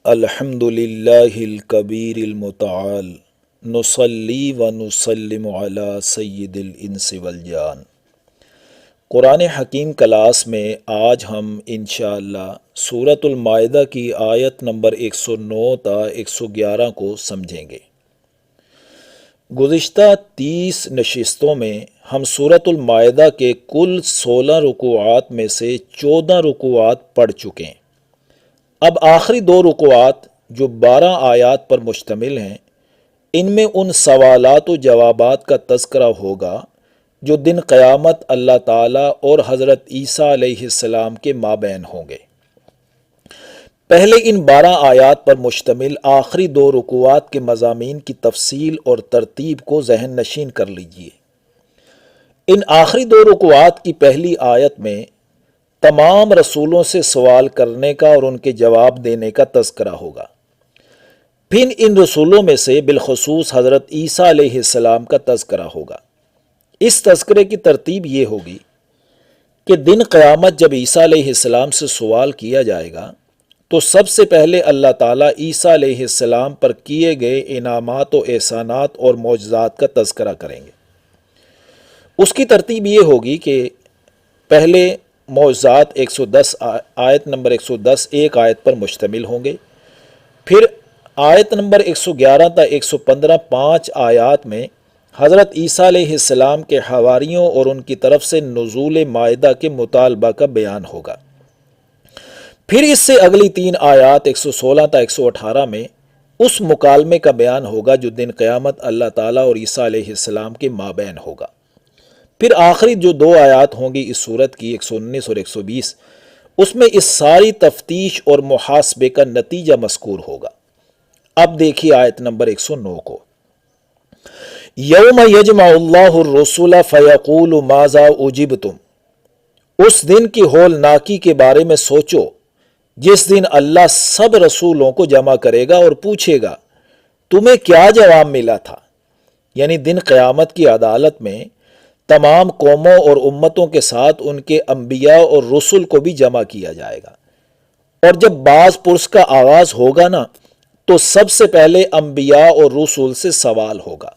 الحمد للہ الکبیر المتعال نصلی و نسلم علی سید الانس والجان۔ قرآن حکیم کلاس میں آج ہم انشاءاللہ سورۃ المائدہ کی آیت نمبر 109 تا 111 کو سمجھیں گے۔ گزشتہ 30 نشستوں میں ہم سورۃ المائدہ کے کل 16 رکوعات میں سے 14 رکوعات پڑھ چکے ہیں۔ اب آخری 2 رکوعات جو 12 آیات پر مشتمل ہیں، ان میں ان سوالات و جوابات کا تذکرہ ہوگا جو دن قیامت اللہ تعالیٰ اور حضرت عیسیٰ علیہ السلام کے مابین ہوں گے۔ پہلے ان 12 آیات پر مشتمل آخری 2 رکوعات کے مضامین کی تفصیل اور ترتیب کو ذہن نشین کر لیجئے۔ ان آخری 2 رکوعات کی پہلی آیت میں تمام رسولوں سے سوال کرنے کا اور ان کے جواب دینے کا تذکرہ ہوگا۔ پھر ان رسولوں میں سے بالخصوص حضرت عیسیٰ علیہ السلام کا تذکرہ ہوگا۔ اس تذکرے کی ترتیب یہ ہوگی کہ دن قیامت جب عیسیٰ علیہ السلام سے سوال کیا جائے گا تو سب سے پہلے اللہ تعالیٰ عیسیٰ علیہ السلام پر کیے گئے انعامات و احسانات اور معجزات کا تذکرہ کریں گے۔ اس کی ترتیب یہ ہوگی کہ پہلے معجزات 110 آیت نمبر 110 ایک آیت پر مشتمل ہوں گے۔ پھر آیت نمبر 111 تا 115 5 آیات میں حضرت عیسیٰ علیہ السلام کے حواریوں اور ان کی طرف سے نزول مائدہ کے مطالبہ کا بیان ہوگا۔ پھر اس سے اگلی 3 آیات 116 تا 118 میں اس مکالمے کا بیان ہوگا جو دن قیامت اللہ تعالیٰ اور عیسیٰ علیہ السلام کے مابین ہوگا۔ پھر آخری جو 2 آیات ہوں گی اس صورت کی 119 اور 120، اس میں اس ساری تفتیش اور محاسبے کا نتیجہ مذکور ہوگا۔ اب دیکھیے آیت نمبر 109 کو۔ یوم یجمع اللہ الرسول فیقول ماذا اجبتم، اس دن کی ہولناکی کے بارے میں سوچو جس دن اللہ سب رسولوں کو جمع کرے گا اور پوچھے گا تمہیں کیا جواب ملا تھا۔ یعنی دن قیامت کی عدالت میں تمام قوموں اور امتوں کے ساتھ ان کے انبیاء اور رسل کو بھی جمع کیا جائے گا، اور جب باز پرس کا آغاز ہوگا نا تو سب سے پہلے انبیاء اور رسول سے سوال ہوگا۔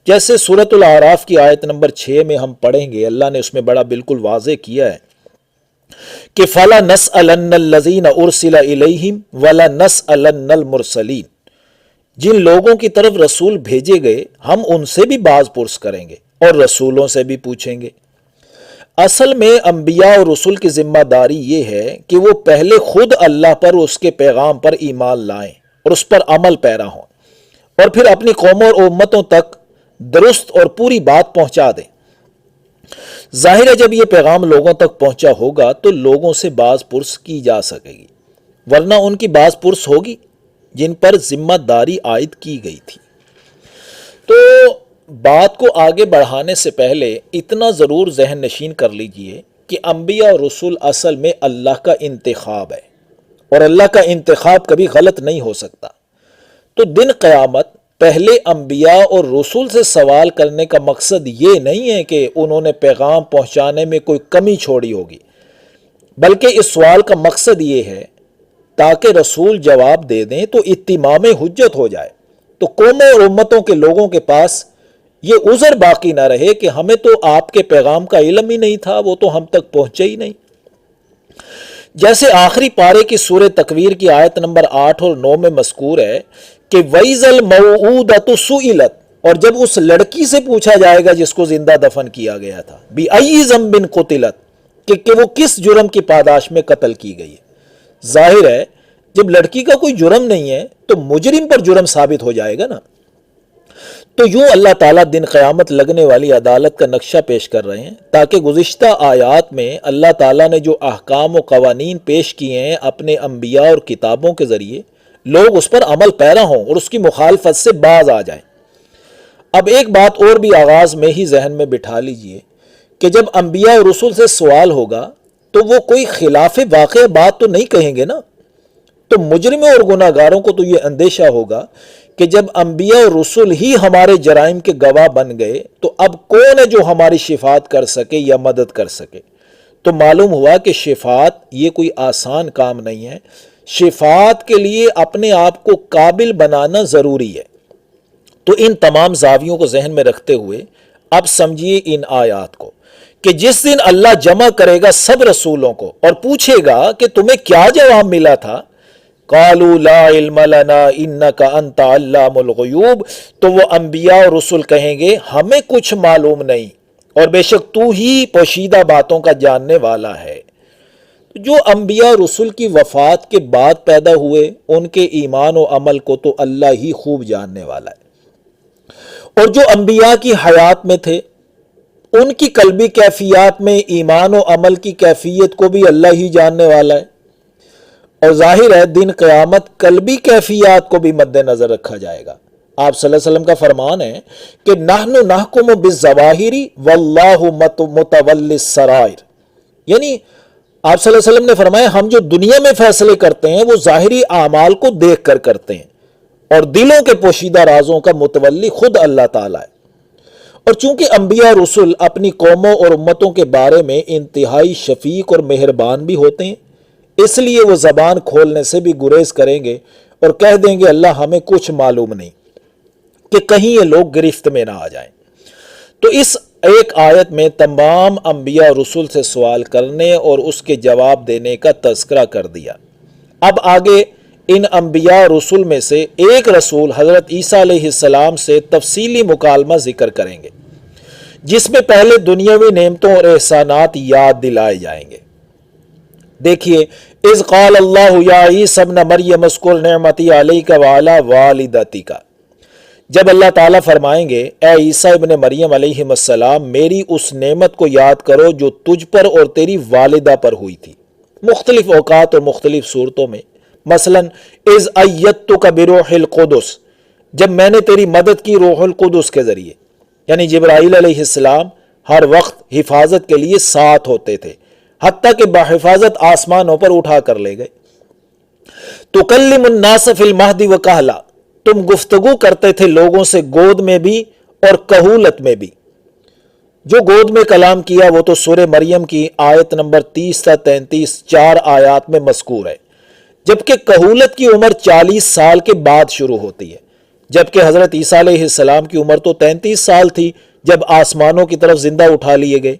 جیسے سورۃ الاعراف کی آیت نمبر 6 میں ہم پڑھیں گے، اللہ نے اس میں بڑا بالکل واضح کیا ہے کہ فَلَنَسْأَلَنَّ الَّذِينَ أُرْسِلَ إِلَيْهِمْ وَلَنَسْأَلَنَّ الْمُرْسَلِينَ، جن لوگوں کی طرف رسول بھیجے گئے ہم ان سے بھی باز پرس کریں گے اور رسولوں سے بھی پوچھیں گے۔ اصل میں انبیاء اور رسول کی ذمہ داری یہ ہے کہ وہ پہلے خود اللہ پر اس کے پیغام پر ایمان لائیں اور اس پر عمل پیرا ہوں، اور پھر اپنی قوموں اور امتوں تک درست اور پوری بات پہنچا دیں۔ ظاہر ہے جب یہ پیغام لوگوں تک پہنچا ہوگا تو لوگوں سے باز پرس کی جا سکے گی، ورنہ ان کی باز پرس ہوگی جن پر ذمہ داری عائد کی گئی تھی۔ تو بات کو آگے بڑھانے سے پہلے اتنا ضرور ذہن نشین کر لیجئے کہ انبیاء اور رسول اصل میں اللہ کا انتخاب ہے، اور اللہ کا انتخاب کبھی غلط نہیں ہو سکتا۔ تو دن قیامت پہلے انبیاء اور رسول سے سوال کرنے کا مقصد یہ نہیں ہے کہ انہوں نے پیغام پہنچانے میں کوئی کمی چھوڑی ہوگی، بلکہ اس سوال کا مقصد یہ ہے تاکہ رسول جواب دے دیں تو اتمام حجت ہو جائے، تو قوموں اور امتوں کے لوگوں کے پاس یہ عذر باقی نہ رہے کہ ہمیں تو آپ کے پیغام کا علم ہی نہیں تھا، وہ تو ہم تک پہنچے ہی نہیں۔ جیسے آخری پارے کی سورہ تکویر کی آیت نمبر 8 اور 9 میں مذکور ہے کہ وَإِذَا الْمَوْعُودَةُ سُئِلَتْ، اور جب اس لڑکی سے پوچھا جائے گا جس کو زندہ دفن کیا گیا تھا، بِأَيِّ ذَنبٍ قُتِلَتْ، کہ وہ کس جرم کی پاداش میں قتل کی گئی ہے۔ ظاہر ہے جب لڑکی کا کوئی جرم نہیں ہے تو مجرم پر جرم ثابت ہو جائے گا نا۔ تو یوں اللہ تعالیٰ دن قیامت لگنے والی عدالت کا نقشہ پیش کر رہے ہیں تاکہ گزشتہ آیات میں اللہ تعالیٰ نے جو احکام و قوانین پیش کیے ہیں اپنے انبیاء اور کتابوں کے ذریعے لوگ اس پر عمل پیرا ہوں اور اس کی مخالفت سے باز آ جائیں۔ اب ایک بات اور بھی آغاز میں ہی ذہن میں بٹھا لیجئے کہ جب انبیاء اور رسول سے سوال ہوگا تو وہ کوئی خلاف واقع بات تو نہیں کہیں گے نا۔ تو مجرموں اور گناہ گاروں کو تو یہ اندیشہ ہوگا کہ جب انبیاء اور رسول ہی ہمارے جرائم کے گواہ بن گئے تو اب کون ہے جو ہماری شفاعت کر سکے یا مدد کر سکے۔ تو معلوم ہوا کہ شفاعت یہ کوئی آسان کام نہیں ہے، شفاعت کے لیے اپنے آپ کو قابل بنانا ضروری ہے۔ تو ان تمام زاویوں کو ذہن میں رکھتے ہوئے اب سمجھیے ان آیات کو کہ جس دن اللہ جمع کرے گا سب رسولوں کو اور پوچھے گا کہ تمہیں کیا جواب ملا تھا، قالوا لا علم لنا انک انت علام الغیوب، تو وہ انبیاء اور رسول کہیں گے ہمیں کچھ معلوم نہیں اور بے شک تو ہی پوشیدہ باتوں کا جاننے والا ہے۔ جو انبیاء رسول کی وفات کے بعد پیدا ہوئے ان کے ایمان و عمل کو تو اللہ ہی خوب جاننے والا ہے، اور جو انبیاء کی حیات میں تھے ان کی قلبی کیفیات میں ایمان و عمل کی کیفیت کو بھی اللہ ہی جاننے والا ہے، اور ظاہر ہے دن قیامت قلبی کیفیات کو بھی مد نظر رکھا جائے گا۔ آپ صلی اللہ علیہ وسلم کا فرمان ہے کہ نحن نحکم بالظواہر واللہ متولی السرائر، یعنی آپ صلی اللہ علیہ وسلم نے فرمایا ہم جو دنیا میں فیصلے کرتے ہیں وہ ظاہری اعمال کو دیکھ کر کرتے ہیں، اور دلوں کے پوشیدہ رازوں کا متولی خود اللہ تعالیٰ ہے۔ اور چونکہ انبیاء رسول اپنی قوموں اور امتوں کے بارے میں انتہائی شفیق اور مہربان بھی ہوتے ہیں، اس لیے وہ زبان کھولنے سے بھی گریز کریں گے اور کہہ دیں گے اللہ ہمیں کچھ معلوم نہیں، کہ کہیں یہ لوگ گرفت میں نہ آ جائیں۔ تو اس ایک آیت میں تمام انبیاء رسول سے سوال کرنے اور اس کے جواب دینے کا تذکرہ کر دیا۔ اب آگے ان انبیاء رسول میں سے ایک رسول حضرت عیسیٰ علیہ السلام سے تفصیلی مکالمہ ذکر کریں گے، جس میں پہلے دنیاوی نعمتوں اور احسانات یاد دلائے جائیں گے۔ دیکھیے، اذ قال اللہ یا عیسی ابن مریم اذکر نعمتی علیک وعلی والدتک، جب اللہ تعالیٰ فرمائیں گے اے عیسیٰ ابن مریم علیہ السلام میری اس نعمت کو یاد کرو جو تجھ پر اور تیری والدہ پر ہوئی تھی، مختلف اوقات اور مختلف صورتوں میں، مثلا اذ ایدتک بروح القدس، جب میں نے تیری مدد کی روح القدس کے ذریعے، یعنی جبرائیل علیہ السلام ہر وقت حفاظت کے لیے ساتھ ہوتے تھے، حتیٰ کہ بحفاظت آسمانوں پر اٹھا کر لے گئے۔ تکلم الناس فی المہد وکہلا، تم گفتگو کرتے تھے لوگوں سے گود میں بھی اور کہولت میں بھی۔ جو گود میں کلام کیا وہ تو سورہ مریم کی آیت نمبر 30 تا 33 4 آیات میں مذکور ہے، جبکہ کہولت کی عمر 40 سال کے بعد شروع ہوتی ہے، جبکہ حضرت عیسیٰ علیہ السلام کی عمر تو 33 سال تھی جب آسمانوں کی طرف زندہ اٹھا لیے گئے،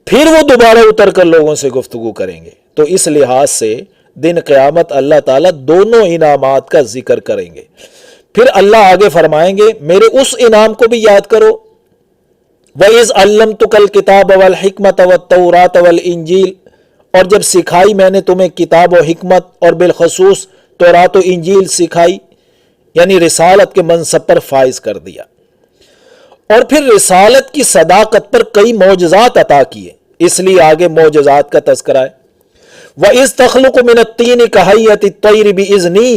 پھر وہ دوبارہ اتر کر لوگوں سے گفتگو کریں گے۔ تو اس لحاظ سے دن قیامت اللہ تعالیٰ دونوں انعامات کا ذکر کریں گے۔ پھر اللہ آگے فرمائیں گے میرے اس انعام کو بھی یاد کرو، وَإِذْ عَلَّمْتُكَ الْكِتَابَ وَالْحِكْمَةَ وَالتَّوْرَاةَ وَالْإِنْجِيلَ، اور جب سکھائی میں نے تمہیں کتاب و حکمت اور بالخصوص تورات و انجیل سکھائی، یعنی رسالت کے منصب پر فائز کر دیا، اور پھر رسالت کی صداقت پر کئی معجزات عطا کیے، اس لیے آگے معجزات کا تذکرہ ہے۔ وَإِذْ تَخْلُقُ مِنَ الطِّينِ كَهَيْئَةِ الطَّيْرِ بِإِذْنِي،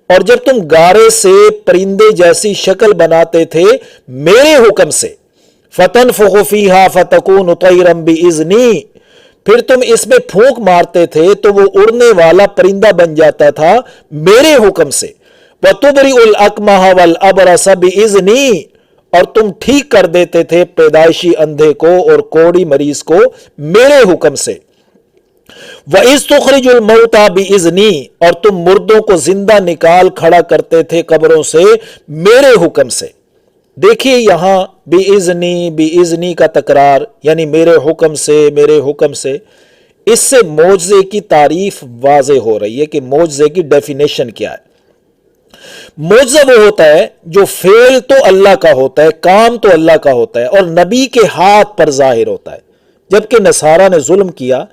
اور جب تم گارے سے پرندے جیسی شکل بناتے تھے میرے حکم سے، فَتَنْفُخُ فِيهَا فَتَكُونُ طَيْرًا بِإِذْنِي، پھر تم اس میں پھونک مارتے تھے تو وہ اڑنے والا پرندہ بن جاتا تھا میرے حکم سے، وَتُبْرِئُ الْأَكْمَحَ وَالْأَبْرَصَ بِإِذْنِي، اور تم ٹھیک کر دیتے تھے پیدائشی اندھے کو اور کوڑی مریض کو میرے حکم سے، وَإِذْ تُخْرِجُ الْمَوْتَى بِإِذْنِي، اور تم مردوں کو زندہ نکال کھڑا کرتے تھے قبروں سے میرے حکم سے۔ دیکھیے یہاں بِإِذْنِي بِإِذْنِي کا تکرار، یعنی میرے حکم سے میرے حکم سے، اس سے معجزے کی تعریف واضح ہو رہی ہے کہ معجزے کی ڈیفینیشن کیا ہے۔ معجزہ وہ ہوتا ہے جو فعل تو اللہ کا ہوتا ہے، کام تو اللہ کا ہوتا ہے اور نبی کے ہاتھ پر ظاہر ہوتا ہے، جبکہ نصارہ نے ظلم کیا،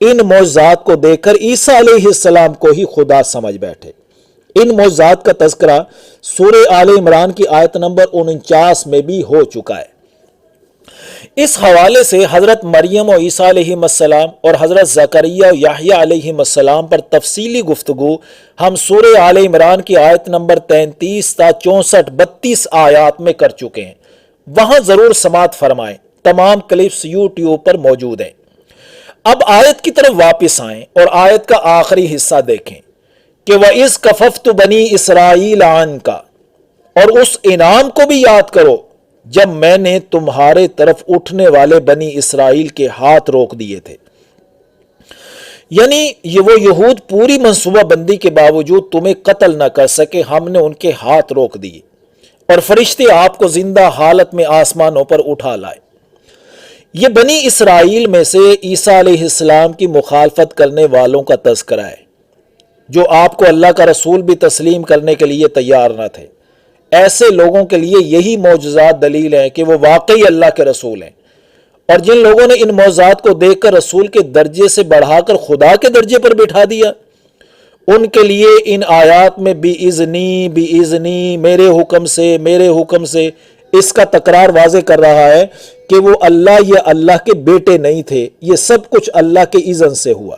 ان معجزات کو دیکھ کر عیسیٰ علیہ السلام کو ہی خدا سمجھ بیٹھے۔ ان معجزات کا تذکرہ سورہ آل عمران کی آیت نمبر 49 میں بھی ہو چکا ہے۔ اس حوالے سے حضرت مریم و عیسیٰ علیہ السلام اور حضرت زکریا و یحییٰ علیہ السلام پر تفصیلی گفتگو ہم سورہ آل عمران کی آیت نمبر 33 تا 64 32 آیات میں کر چکے ہیں، وہاں ضرور سماعت فرمائیں، تمام کلپس یوٹیوب پر موجود ہیں۔ اب آیت کی طرف واپس آئیں اور آیت کا آخری حصہ دیکھیں کہ وَإِذْ كَفَفْتُ بَنِي إِسْرَائِيلَ عَنْكَ، اور اس انعام کو بھی یاد کرو جب میں نے تمہارے طرف اٹھنے والے بنی اسرائیل کے ہاتھ روک دیے تھے۔ یعنی یہ وہ یہود پوری منصوبہ بندی کے باوجود تمہیں قتل نہ کر سکے، ہم نے ان کے ہاتھ روک دیے اور فرشتے آپ کو زندہ حالت میں آسمانوں پر اٹھا لائے۔ یہ بنی اسرائیل میں سے عیسیٰ علیہ السلام کی مخالفت کرنے والوں کا تذکرہ ہے، جو آپ کو اللہ کا رسول بھی تسلیم کرنے کے لیے تیار نہ تھے۔ ایسے لوگوں کے لیے یہی معجزات دلیل ہیں کہ وہ واقعی اللہ کے رسول ہیں، اور جن لوگوں نے ان معجزات کو دیکھ کر رسول کے درجے سے بڑھا کر خدا کے درجے پر بٹھا دیا، ان کے لیے ان آیات میں بِإِذْنِی میرے حکم سے اس کا تکرار واضح کر رہا ہے کہ وہ اللہ یا اللہ کے بیٹے نہیں تھے، یہ سب کچھ اللہ کے اذن سے ہوا۔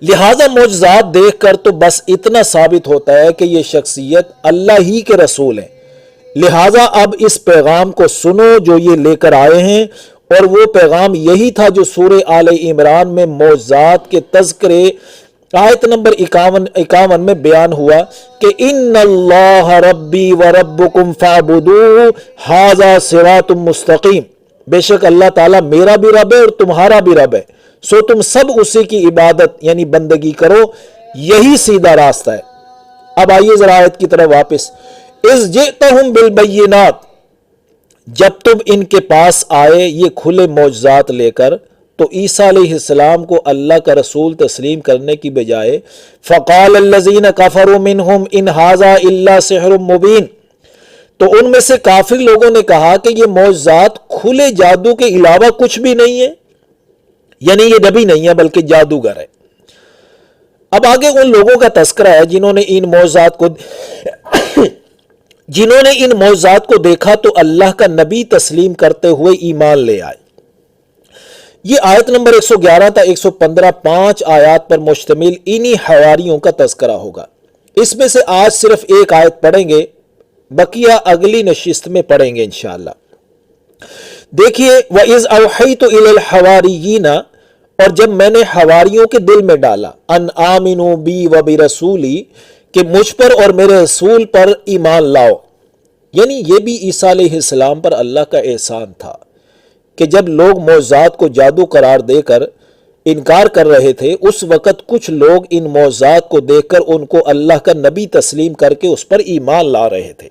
لہذا معجزات دیکھ کر تو بس اتنا ثابت ہوتا ہے کہ یہ شخصیت اللہ ہی کے رسول ہیں۔ لہذا اب اس پیغام کو سنو جو یہ لے کر آئے ہیں، اور وہ پیغام یہی تھا جو سورہ آل عمران میں معجزات کے تذکرے آیت نمبر 51 میں بیان ہوا کہ ان اللہ ربی و ربکم فاعبدوہ ھذا صراط مستقیم، بے شک اللہ تعالیٰ میرا بھی رب ہے اور تمہارا بھی رب ہے، سو تم سب اسی کی عبادت یعنی بندگی کرو، یہی سیدھا راستہ ہے۔ اب آئیے ذرا آیت کی طرف واپس۔ اذ جئتہم بالبینات، جب تم ان کے پاس آئے یہ کھلے معجزات لے کر، تو عیسیٰ علیہ السلام کو اللہ کا رسول تسلیم کرنے کی بجائے فقال الذین کفروا منہم ان ھذا الا سحر مبین، تو ان میں سے کافر لوگوں نے کہا کہ یہ معجزات کھلے جادو کے علاوہ کچھ بھی نہیں ہے، یعنی یہ نبی نہیں ہے بلکہ جادوگر ہے۔ اب آگے ان لوگوں کا تذکرہ ہے جنہوں نے ان معجزات کو دیکھا تو اللہ کا نبی تسلیم کرتے ہوئے ایمان لے آئے۔ یہ آیت نمبر 111 تا 115 5 آیات پر مشتمل انہی حواریوں کا تذکرہ ہوگا۔ اس میں سے آج صرف ایک آیت پڑھیں گے، بقیہ اگلی نشست میں پڑھیں گے انشاءاللہ۔ دیکھیے وَإِذْ أَوْحَيْتُ إِلَى الْحَوَارِيِّينَ، اور جب میں نے حواریوں کے دل میں ڈالا ان آمنوا بی وبرسولی، کہ مجھ پر اور میرے رسول پر ایمان لاؤ، یعنی یہ بھی عیسیٰ علیہ السلام پر اللہ کا احسان تھا کہ جب لوگ معجزات کو جادو قرار دے کر انکار کر رہے تھے، اس وقت کچھ لوگ ان معجزات کو دیکھ کر ان کو اللہ کا نبی تسلیم کر کے اس پر ایمان لا رہے تھے۔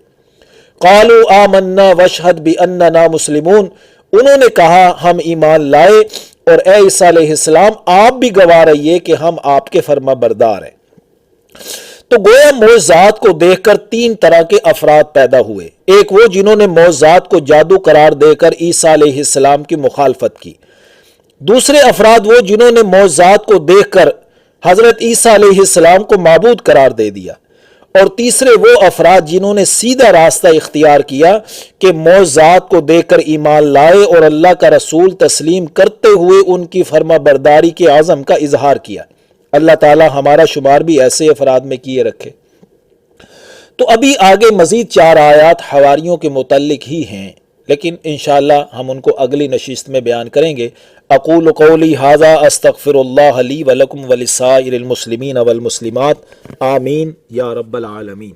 قالوا آمنا واشہد باننا مسلمون، انہوں نے کہا ہم ایمان لائے اور اے عیسیٰ علیہ السلام آپ بھی گواہ رہیے کہ ہم آپ کے فرما بردار ہیں۔ تو گویا معجزات کو دیکھ کر تین طرح کے افراد پیدا ہوئے، ایک وہ جنہوں نے معجزات کو جادو قرار دے کر عیسیٰ علیہ السلام کی مخالفت کی، دوسرے افراد وہ جنہوں نے معجزات کو دیکھ کر حضرت عیسیٰ علیہ السلام کو معبود قرار دے دیا، اور تیسرے وہ افراد جنہوں نے سیدھا راستہ اختیار کیا کہ معجزات کو دیکھ کر ایمان لائے اور اللہ کا رسول تسلیم کرتے ہوئے ان کی فرما برداری کے عزم کا اظہار کیا۔ اللہ تعالی ہمارا شمار بھی ایسے افراد میں کیے رکھے۔ تو ابھی آگے مزید 4 آیات حواریوں کے متعلق ہی ہیں، لیکن انشاءاللہ ہم ان کو اگلی نشست میں بیان کریں گے۔ اقول قولی ھذا استغفر اللہ لی ولکم ولسائر المسلمین والمسلمات، آمین یا رب العالمین۔